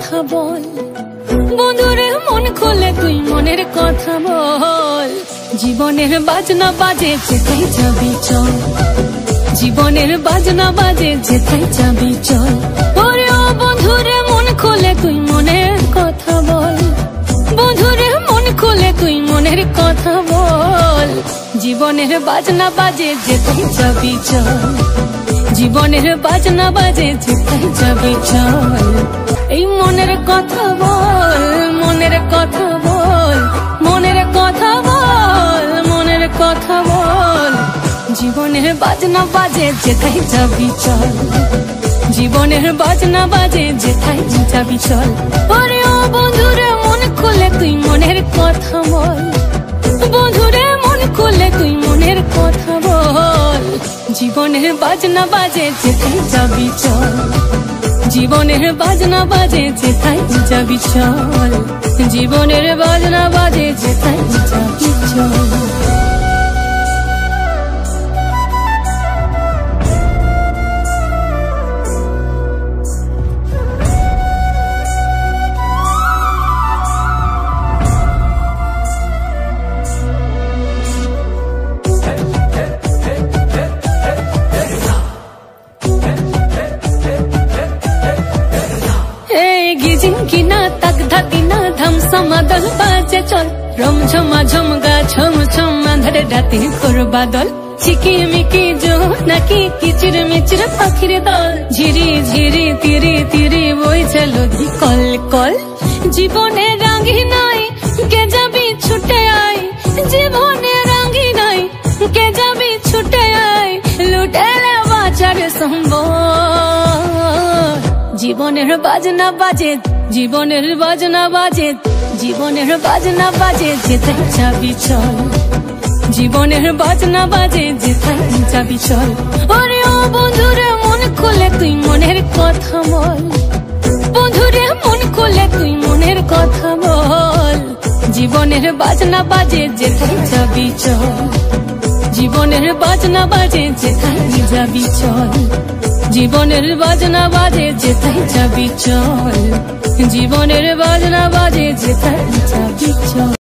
কথা বল, বন্ধুরে মন খুলে তুই মনের কথা বল। জীবনের বাজনা বাজে যেথায় যাবি চল, জীবনের বাজনা বাজে যেথায় যাবি চল। ওরে ও বন্ধুরে মন খুলে তুই মনের কথা বল, বন্ধুরে মন খুলে তুই মনের কথা বল। জীবনের বাজনা বাজে যেথায় যাবি চল, জীবনের বাজনা বাজে যেথায় যাবি চল। এই মনের কথা বল, মনের কথা বল, মনের কথা বল, মনের কথা বল। জীবনের বাজনা বাজে যেথায় যাবি চল, জীবনের বাজনা বাজে যেথায় যাবি চল। ওরে ও বন্ধুরে মন খুলে তুই মনের কথা বল, বন্ধুরে মন খুলে তুই মনের কথা বল। জীবনের বাজনা বাজে যেথায় যাবি চল, জীবনের বাজনা বাজে যেথায় যাবি চল, জীবনের বাজনা বাজে যেথায় যাবি চল। गिना तक धतिना धम समादल बाजे चल, रम झमा झमगा झम झम अंधेरे राते करबा दल। झिकिमिकी जो नाकी किचिर मिचिर पाखिर दल, झिरी झिरी तिरी तिरी বই চলো দি কল কল। জীবনে রাঙ্গি নাই কে যাবি ছুটে আয়, জীবনে রাঙ্গি নাই কে যাবি ছুটে আয়। লুটেলে বাঁচার সম্বল, জীবনের বাজনা বাজে, জীবনের বাজনা বাজে, জীবনের বাজনা বাজে যেথায় যাবি চল, জীবনের বাজনা বাজে যেথায় যাবি চল। ওরে ও বন্ধুরে মন খুলে তুই মনের কথা বল, বন্ধুরে মন খুলে তুই মনের কথা বল। জীবনের বাজনা বাজে যেথায় যাবি চল, জীবনের বাজনা বাজে যেথায় যাবি চল, জীবনের বাজনা বাজে যেথায় যাবি চল, জীবনের বাজনা বাজে যেথায় যাবি চল।